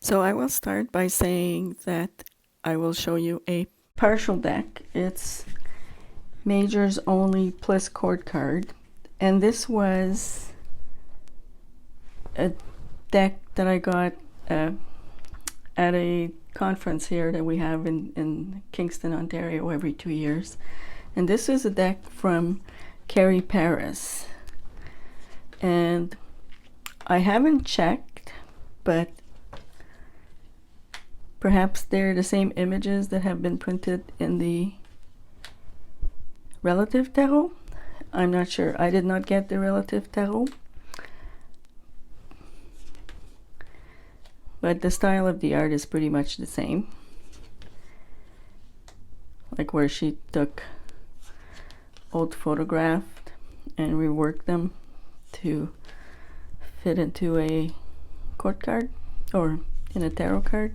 So I will start by saying that I will show you a partial deck. It's majors only plus court card. And this was a deck that I got at a conference here that we have in Kingston, Ontario every 2 years. And this is a deck from Carrie Paris. And I haven't checked, but perhaps they're the same images that have been printed in the Relative Tarot. I'm not sure. I did not get the Relative Tarot. But the style of the art is pretty much the same. Like where she took old photographs and reworked them to fit into a court card or in a tarot card.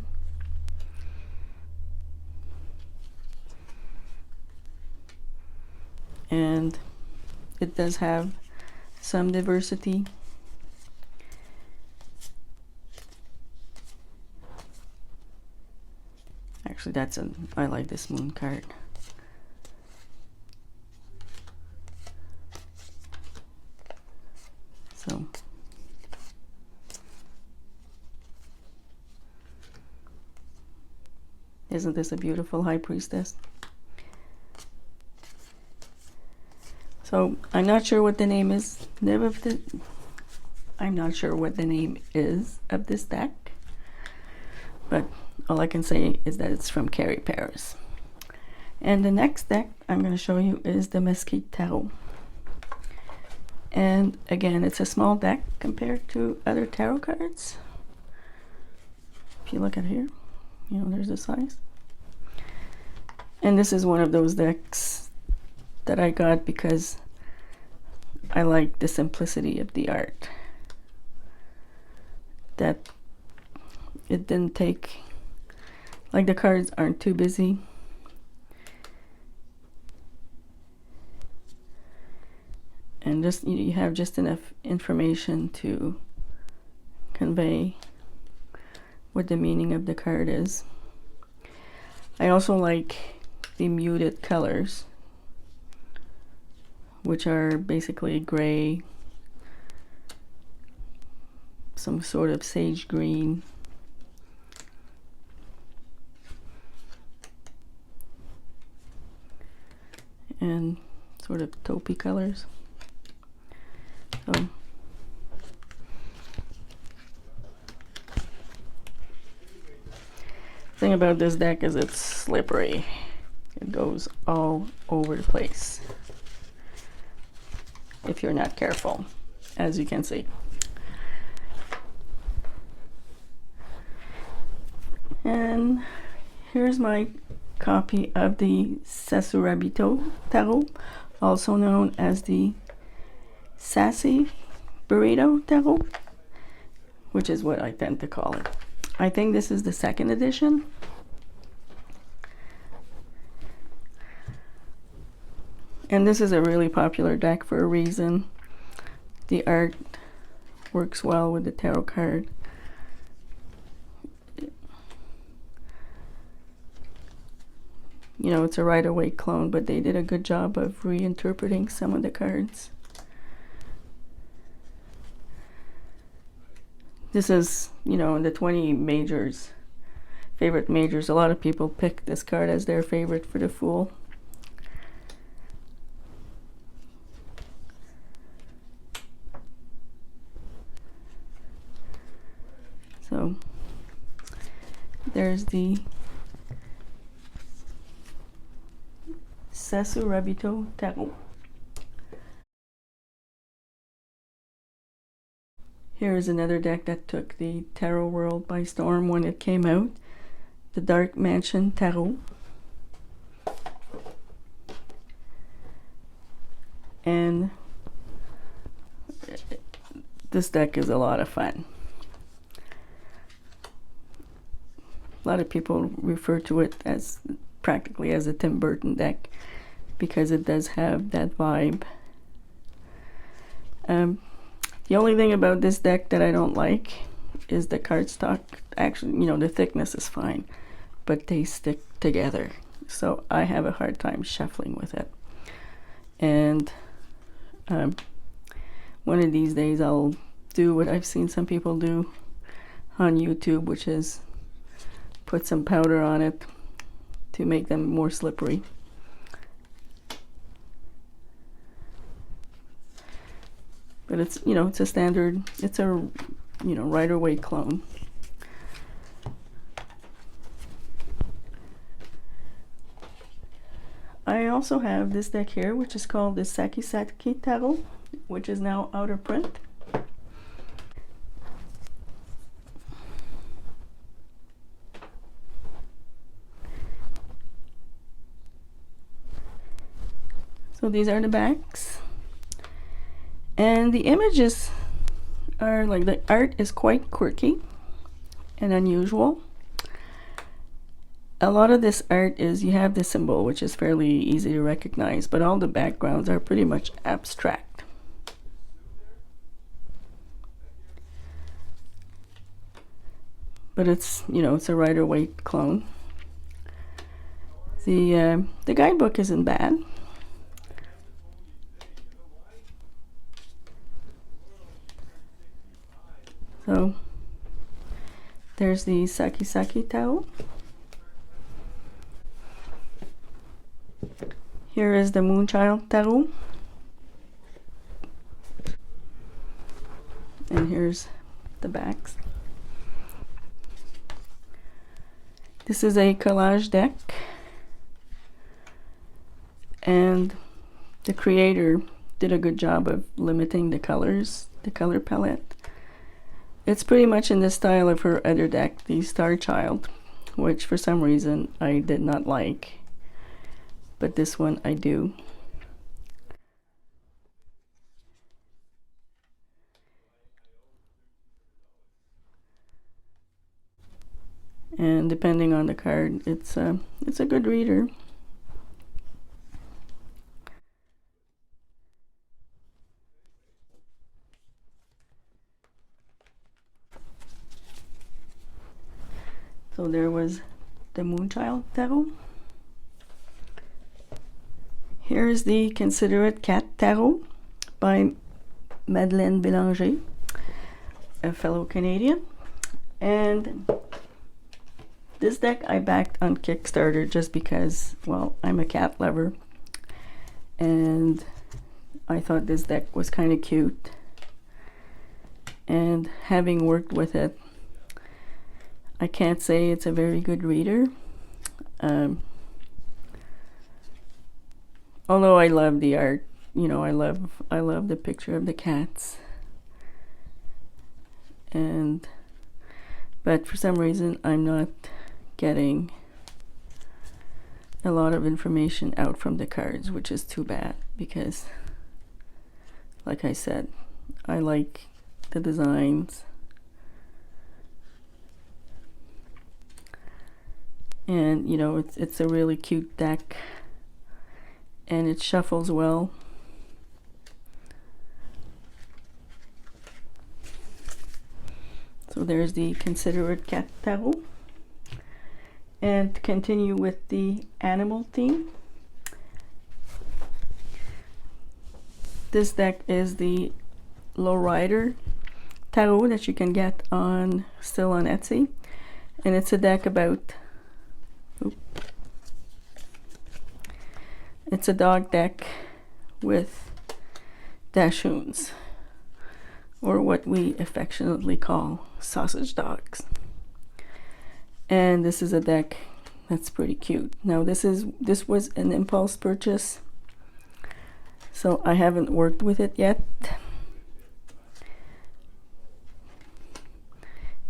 And it does have some diversity. Actually, I like this moon card. So isn't this a beautiful high priestess? So I'm not sure what the name is. I'm not sure what the name is of this deck, but all I can say is that it's from Carrie Paris. And the next deck I'm going to show you is the Mesquite Tarot. And again, it's a small deck compared to other tarot cards. If you look at here, you know, there's the size. And this is one of those decks that I got because I like the simplicity of the art. That it didn't take, like the cards aren't too busy. And just you have just enough information to convey what the meaning of the card is. I also like the muted colors, which are basically gray, some sort of sage green, and sort of taupey colors. So thing about this deck is it's slippery. It goes all over the place if you're not careful, as you can see. And here's my copy of the Sasuraibito Tarot, also known as the Sasuraibito Tarot, which is what I tend to call it. I think this is the second edition. And this is a really popular deck for a reason. The art works well with the tarot card. You know, it's a Rider-Waite clone, but they did a good job of reinterpreting some of the cards. This is, you know, in the 20 majors, favorite majors, a lot of people pick this card as their favorite for the Fool. So there's the Sasuraibito Tarot. Here is another deck that took the tarot world by storm when it came out, the Dark Mansion Tarot. And this deck is a lot of fun. A lot of people refer to it as practically as a Tim Burton deck because it does have that vibe. The only thing about this deck that I don't like is the cardstock. Actually, you know, the thickness is fine, but they stick together. So I have a hard time shuffling with it. And one of these days I'll do what I've seen some people do on YouTube, which is put some powder on it to make them more slippery. But it's, you know, it's a standard, it's a, you know, rider weight clone. I also have this deck here, which is called the Sakki-Sakki Tarot, which is now out of print. So these are the backs. And the images are like, the art is quite quirky and unusual. A lot of this art is, you have the symbol, which is fairly easy to recognize, but all the backgrounds are pretty much abstract. But it's, you know, it's a Rider-Waite clone. The guidebook isn't bad. So there's the Sakki-Sakki Tarot. Here is the Moonchild Tarot. And here's the backs. This is a collage deck. And the creator did a good job of limiting the colors, the color palette. It's pretty much in the style of her other deck, the Star Child, which for some reason I did not like. But this one I do. And depending on the card, it's a good reader. So there was the Moonchild Tarot. Here is the Considerate Cat Tarot by Madeleine Bélanger, a fellow Canadian. And this deck I backed on Kickstarter just because, well, I'm a cat lover. And I thought this deck was kind of cute. And having worked with it, I can't say it's a very good reader. Although I love the art, you know, I love the picture of the cats. But for some reason I'm not getting a lot of information out from the cards, which is too bad because, like I said, I like the designs. And you know, it's a really cute deck, and it shuffles well. So there's the Considerate Cat Tarot. And to continue with the animal theme, this deck is the Lowrider Tarot that you can get still on Etsy, and it's a deck about. It's a dog deck with dashoons, or what we affectionately call sausage dogs. And this is a deck that's pretty cute. Now this was an impulse purchase, so I haven't worked with it yet.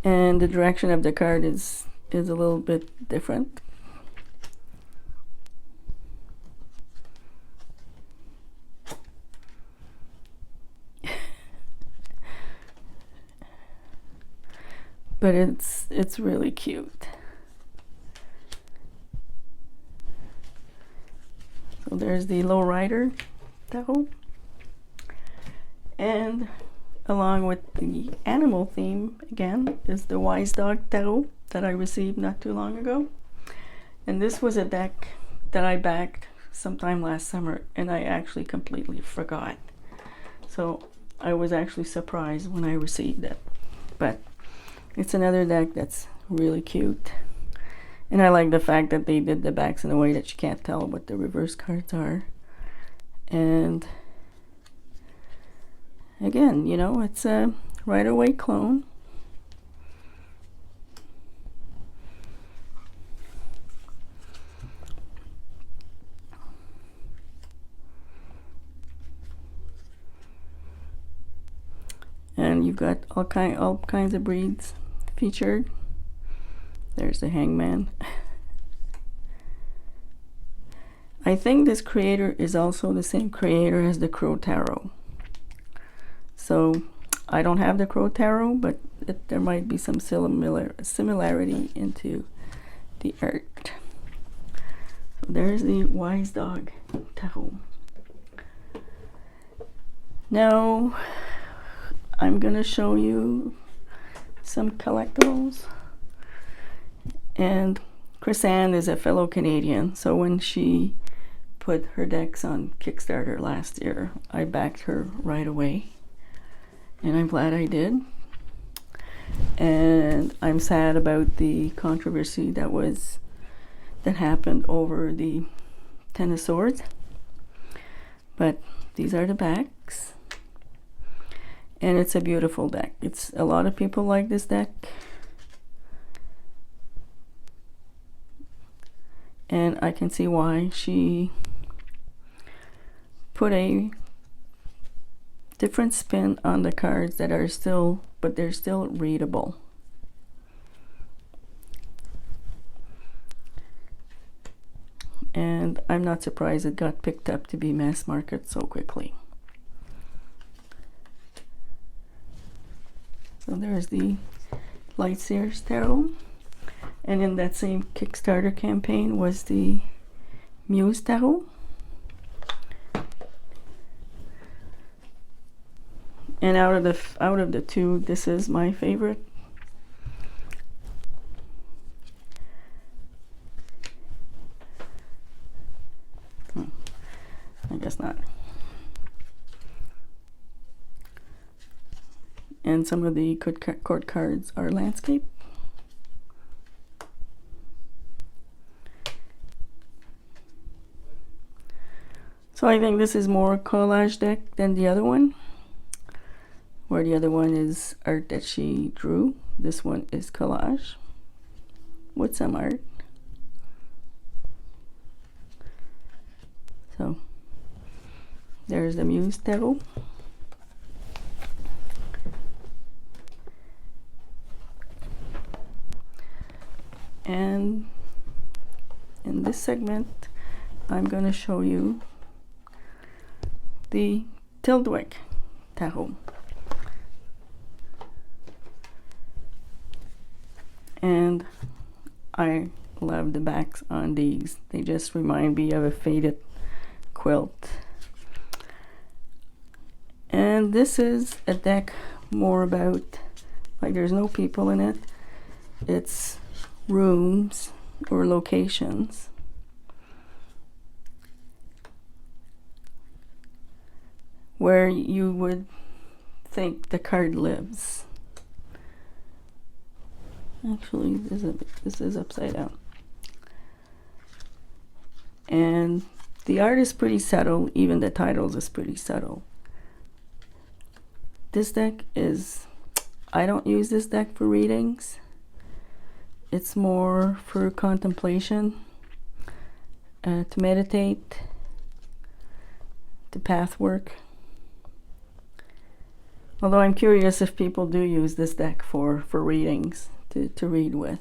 And the direction of the card is a little bit different. But it's really cute. So there's the Lowrider Tarot. And along with the animal theme again, is the Wise Dog Tarot that I received not too long ago. And this was a deck that I backed sometime last summer, and I actually completely forgot. So I was actually surprised when I received it. But it's another deck that's really cute. And I like the fact that they did the backs in a way that you can't tell what the reverse cards are. And again, you know, it's a Rider-Waite clone. And you've got all kinds of breeds featured. There's the Hangman. I think this creator is also the same creator as the Crow Tarot. So I don't have the Crow Tarot, but there might be some similarity into the art. So there's the Wise Dog Tarot. Now I'm gonna show you some collectibles. And Chris-Anne is a fellow Canadian, so when she put her decks on Kickstarter last year, I backed her right away, and I'm glad I did. And I'm sad about the controversy that happened over the Ten of Swords, but these are the backs, and it's a beautiful deck. A lot of people like this deck. And I can see why. She put a different spin on the cards that are still, but they're still readable. And I'm not surprised it got picked up to be mass market so quickly. So there's the Seer Tarot. And in that same Kickstarter campaign was the Muse Tarot. And out of the two, this is my favorite. I guess not. And some of the court cards are landscape. So I think this is more collage deck than the other one, where the other one is art that she drew. This one is collage with some art. So there's the Muse Tarot. And in this segment, I'm going to show you the Tyldwick Tarot. And I love the backs on these. They just remind me of a faded quilt. And this is a deck more about, like, there's no people in it. It's rooms or locations. Where you would think the card lives. Actually, this is upside down. And the art is pretty subtle, even the titles is pretty subtle. This deck is, I don't use this deck for readings. It's more for contemplation, to meditate, to path work. Although I'm curious if people do use this deck for readings, to read with.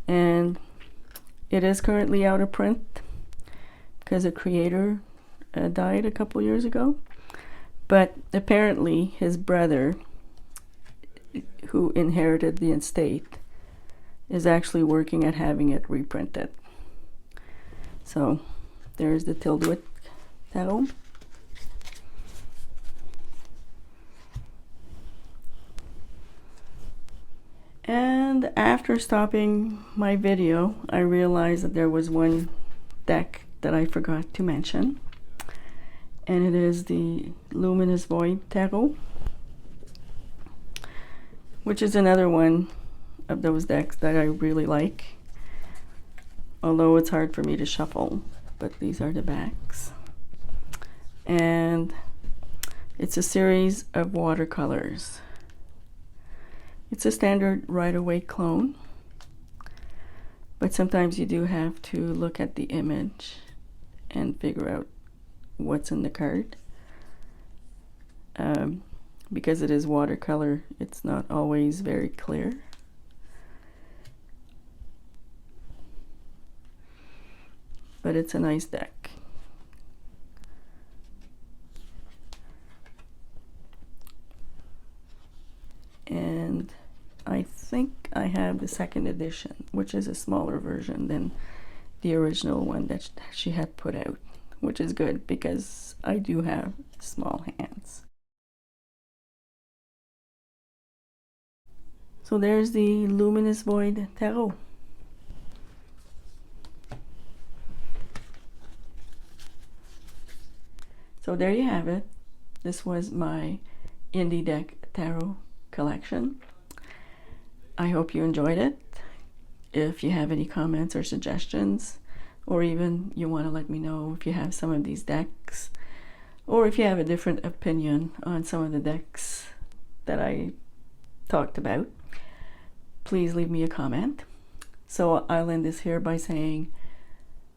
And it is currently out of print because a creator died a couple years ago. But apparently his brother, who inherited the estate, is actually working at having it reprinted. So there's the Tyldwick Tarot. And after stopping my video, I realized that there was one deck that I forgot to mention, and it is the Luminous Tarot, which is another one of those decks that I really like, although it's hard for me to shuffle. But these are the backs, and it's a series of watercolors. It's a standard Rider-Waite clone, but sometimes you do have to look at the image and figure out what's in the card. Because it is watercolor, it's not always very clear. But it's a nice deck. And I think I have the second edition, which is a smaller version than the original one that she had put out, which is good because I do have small hands. So there's the Luminous Tarot. So there you have it. This was my indie deck tarot collection. I hope you enjoyed it. If you have any comments or suggestions, or even you want to let me know if you have some of these decks, or if you have a different opinion on some of the decks that I talked about, please leave me a comment. So I'll end this here by saying,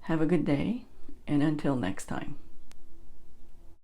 have a good day, and until next time.